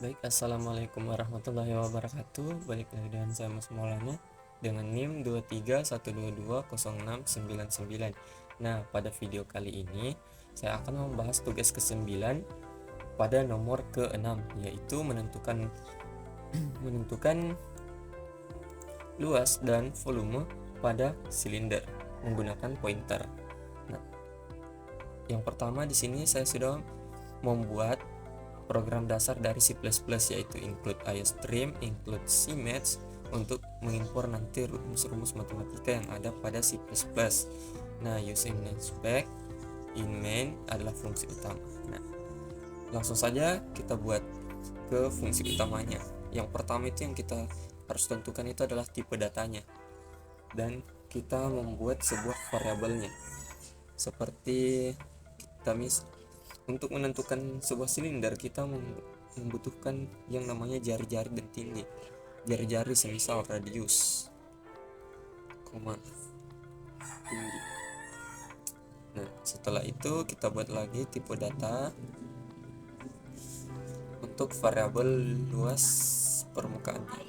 Baik, assalamualaikum warahmatullahi wabarakatuh. Balik lagi dengan saya Mas Maulana dengan NIM 231220699. Nah, pada video kali ini saya akan membahas tugas ke-9 pada nomor ke-6, yaitu menentukan luas dan volume pada silinder menggunakan pointer. Nah, yang pertama di sini saya sudah membuat program dasar dari C++, yaitu include IOStream, include CMath untuk mengimpor nanti rumus-rumus matematika yang ada pada C++. Nah, using spec in main adalah fungsi utama. Nah, langsung saja kita buat ke fungsi utamanya. Yang pertama itu yang kita harus tentukan itu adalah tipe datanya, dan kita membuat sebuah variabelnya. Seperti kita untuk menentukan sebuah silinder, kita membutuhkan yang namanya jari-jari dan tinggi. Jari-jari semisal radius, koma, tinggi. Nah, setelah itu kita buat lagi tipe data untuk variabel luas permukaannya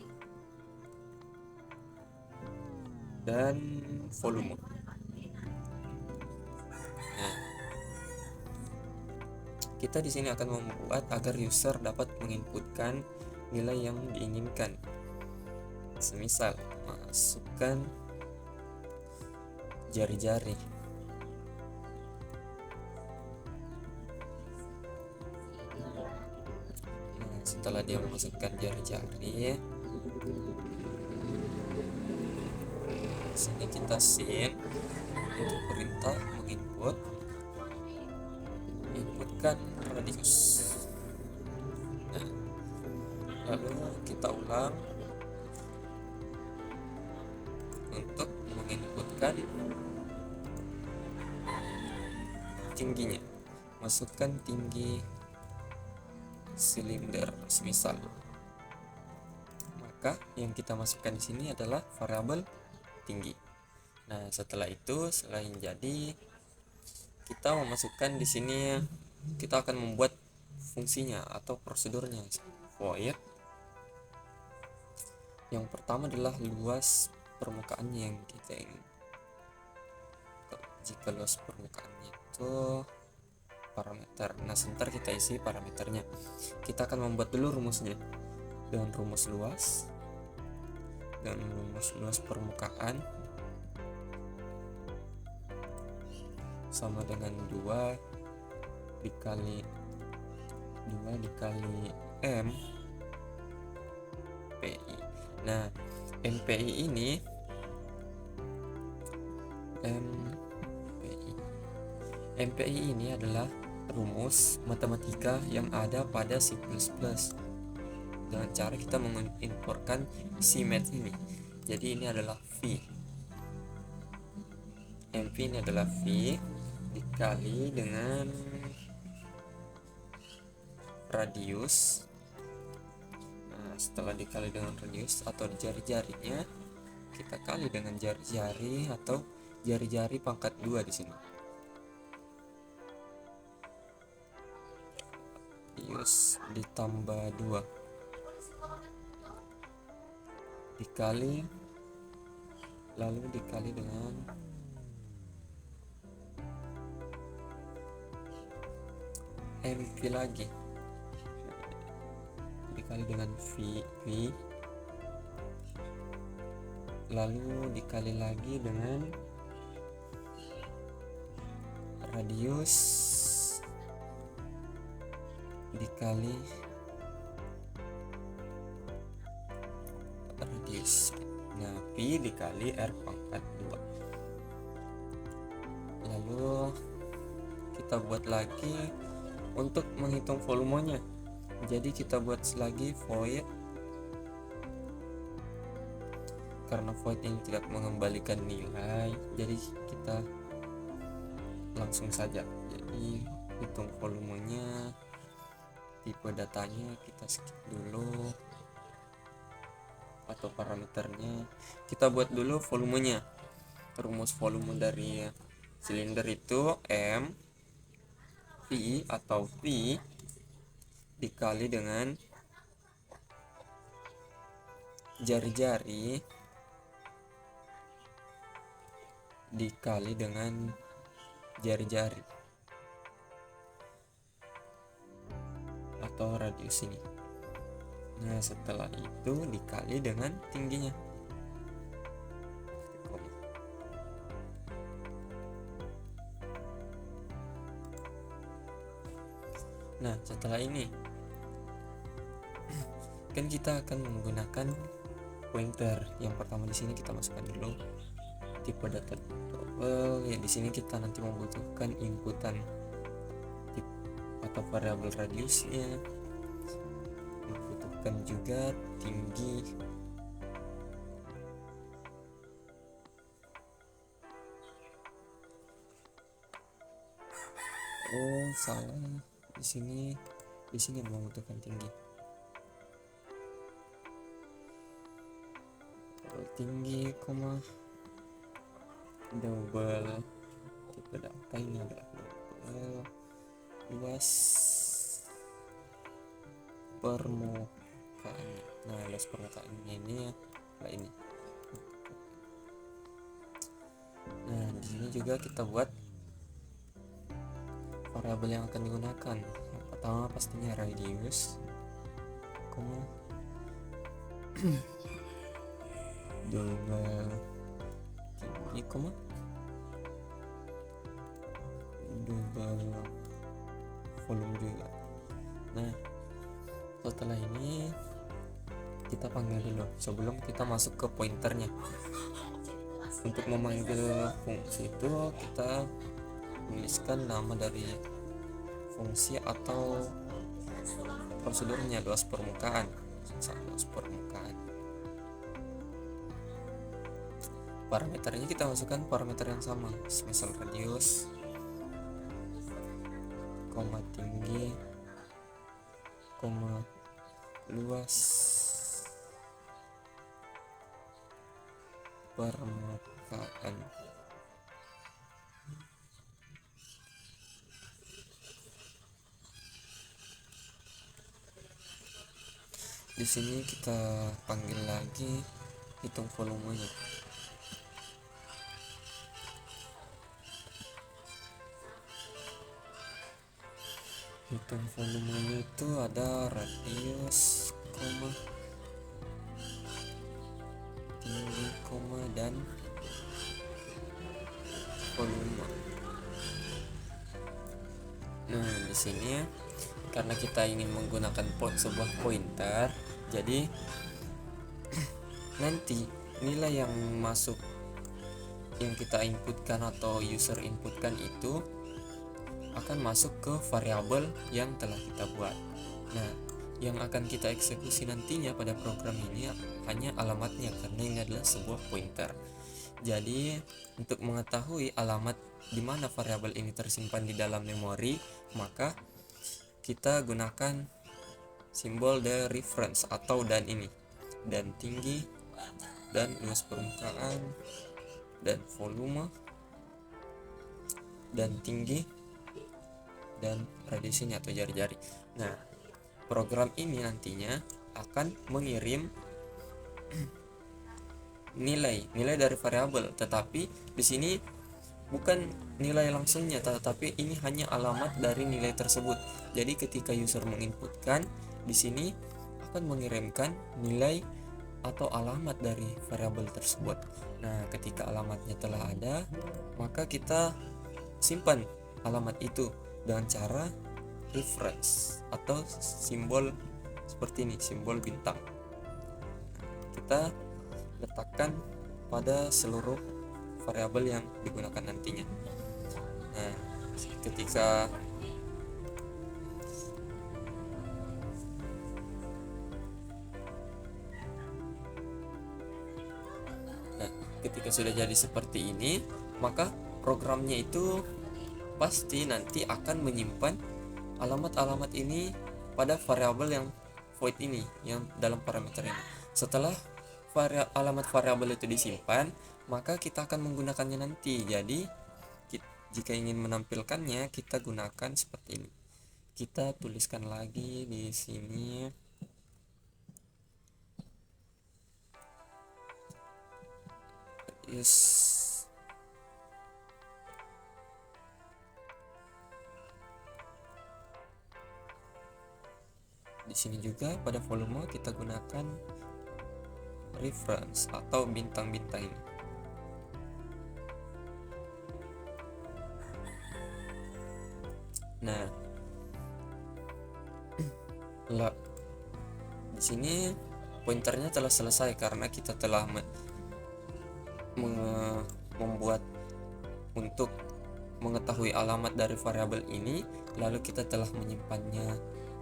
dan volume. Nah, kita di sini akan membuat agar user dapat menginputkan nilai yang diinginkan. Semisal masukkan jari-jari. Nah, setelah dia memasukkan jari-jari, sini kita sin untuk perintah inputkan radius. Nah, lalu kita ulang untuk menginputkan tingginya. Masukkan tinggi silinder semisal. Maka yang kita masukkan di sini adalah variabel tinggi. Nah, setelah itu selain jadi, kita memasukkan di sini, kita akan membuat fungsinya atau prosedurnya. Void yang pertama adalah luas permukaannya yang kita ingin. Jika luas permukaannya itu parameter, nah sebentar kita isi parameternya. Kita akan membuat dulu rumusnya dengan rumus luas permukaan sama dengan 2 dikali M PI. Nah, MPI ini adalah rumus matematika yang ada pada C++. Dengan cara kita mengimportkan CMath ini. Jadi ini adalah V. MP ini adalah V dikali dengan radius. Nah, setelah dikali dengan radius atau jari-jarinya, kita kali dengan jari-jari atau jari-jari pangkat 2 di sini. Radius ditambah 2 dikali, lalu dikali dengan MP lagi, dikali dengan V, lalu dikali lagi dengan radius dikali radius. Nah, P dikali R pangkat 2. Lalu kita buat lagi untuk menghitung volumenya. Jadi kita buat lagi void, karena void ini tidak mengembalikan nilai, jadi kita langsung saja. Jadi hitung volumenya, tipe datanya kita skip dulu, atau parameternya kita buat dulu volumenya. Rumus volume dari silinder itu M V atau V dikali dengan jari-jari dikali dengan jari-jari atau radius ini. Nah, setelah itu dikali dengan tingginya. Nah, setelah ini kan kita akan menggunakan pointer. Yang pertama di sini kita masukkan dulu tipe data double. Ya, di sini kita nanti membutuhkan inputan tipe atau variabel radiusnya. Membutuhkan juga tinggi. Oh, salah. Di sini membutuhkan tinggi. Tinggi, double tipe data ini adalah double luas permukaan. Nah, luas permukaan ini adalah ini. Nah, di sini juga kita buat variabel yang akan digunakan. Yang pertama pastinya radius, double tinggi, double volume juga. Nah, setelah ini kita panggil dulu sebelum kita masuk ke pointernya. Untuk memanggil fungsi itu kita tuliskan nama dari fungsi atau prosedurnya, luas permukaan. Parameternya kita masukkan parameter yang sama, misal radius, tinggi, luas permukaan. Di sini kita panggil lagi hitung volumenya. Hitung volumenya itu ada radius, tinggi, dan volume. Nah, di sini karena kita ingin menggunakan sebuah pointer, jadi nanti nilai yang masuk, yang kita inputkan atau user inputkan itu akan masuk ke variabel yang telah kita buat. Nah, yang akan kita eksekusi nantinya pada program ini hanya alamatnya, karena ini adalah sebuah pointer. Jadi untuk mengetahui alamat di mana variabel ini tersimpan di dalam memori, maka kita gunakan simbol the reference atau dan ini, dan tinggi, dan luas permukaan, dan volume, dan tinggi, dan radiusnya atau jari-jari. Nah, program ini nantinya akan mengirim nilai dari variabel, tetapi di sini bukan nilai langsungnya, tetapi ini hanya alamat dari nilai tersebut. Jadi ketika user menginputkan, di sini akan mengirimkan nilai atau alamat dari variabel tersebut. Nah, ketika alamatnya telah ada, maka kita simpan alamat itu dengan cara reference atau simbol seperti ini, simbol bintang. Kita letakkan pada seluruh variabel yang digunakan nantinya. Nah, ketika sudah jadi seperti ini, maka programnya itu pasti nanti akan menyimpan alamat-alamat ini pada variabel yang void ini, yang dalam parameter ini. Setelah alamat variabel itu disimpan, maka kita akan menggunakannya nanti. Jadi jika ingin menampilkannya, kita gunakan seperti ini. Kita tuliskan lagi di sini radius. Di sini juga pada volume kita gunakan reference atau bintang-bintang ini. Nah, di sini pointernya telah selesai karena kita telah membuat untuk mengetahui alamat dari variabel ini, lalu kita telah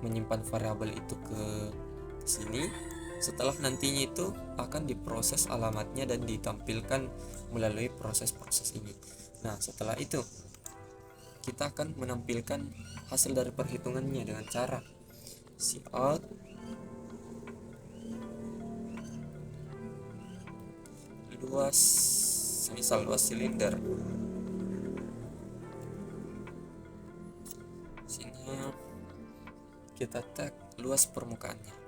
menyimpan variabel itu ke sini. Setelah nantinya itu akan diproses alamatnya dan ditampilkan melalui proses-proses ini. Nah, setelah itu kita akan menampilkan hasil dari perhitungannya dengan cara cout luas, misal luas silinder. Sini kita tag luas permukaannya.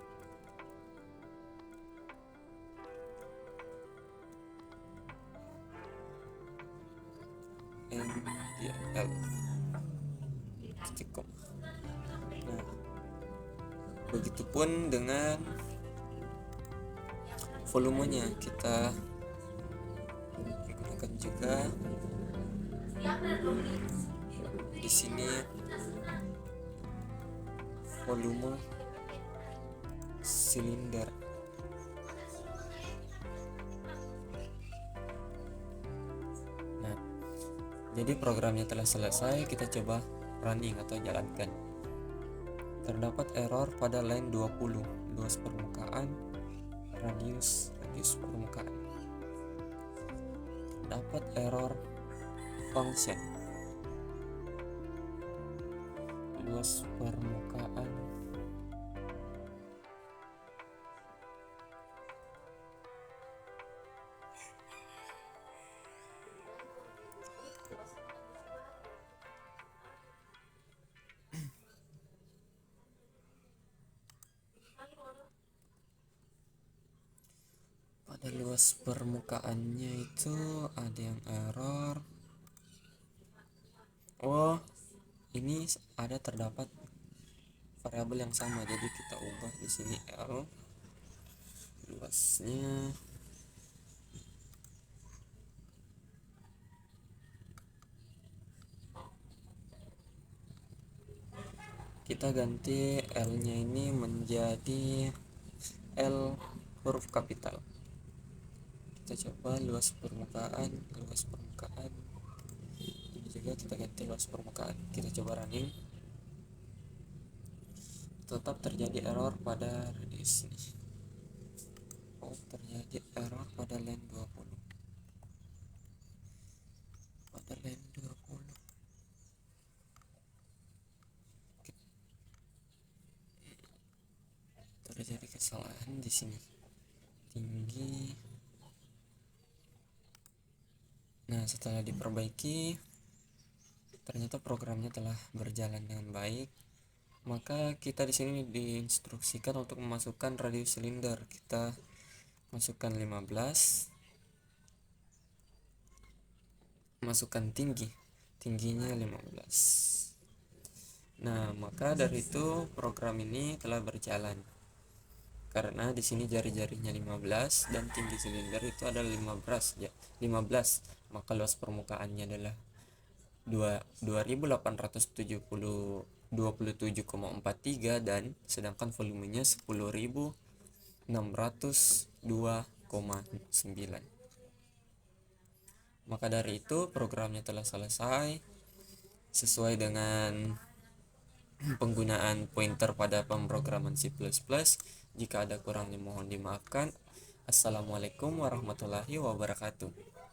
NDL titik koma. Nah, begitupun dengan volumenya, kita gunakan juga di sini volume silinder. Nah, jadi programnya telah selesai, kita coba running atau jalankan. Terdapat error pada line 20, luas permukaan, radius permukaan. Terdapat error function, luas permukaan, pada luas permukaannya itu ada yang error. Oh, ini ada terdapat variabel yang sama, jadi kita ubah di sini L luasnya kita ganti L nya ini menjadi L huruf kapital. Kita coba luas permukaan ini juga kita ganti luas permukaan. Kita coba running, tetap terjadi error pada radius ini. Oh, terjadi error pada line 20, terjadi kesalahan di sini, tinggi. Nah, setelah diperbaiki ternyata programnya telah berjalan dengan baik. Maka kita di sini diinstruksikan untuk memasukkan radius silinder. Kita masukkan 15, masukkan tingginya 15. Nah, maka dari itu program ini telah berjalan karena di sini jari-jarinya 15 dan tinggi silinder itu adalah 15 ya, 15. Maka luas permukaannya adalah 27,43 dan sedangkan volumenya 10.602,9. Maka dari itu programnya telah selesai sesuai dengan penggunaan pointer pada pemrograman C++. Jika ada kurangnya mohon dimaafkan. Assalamualaikum warahmatullahi wabarakatuh.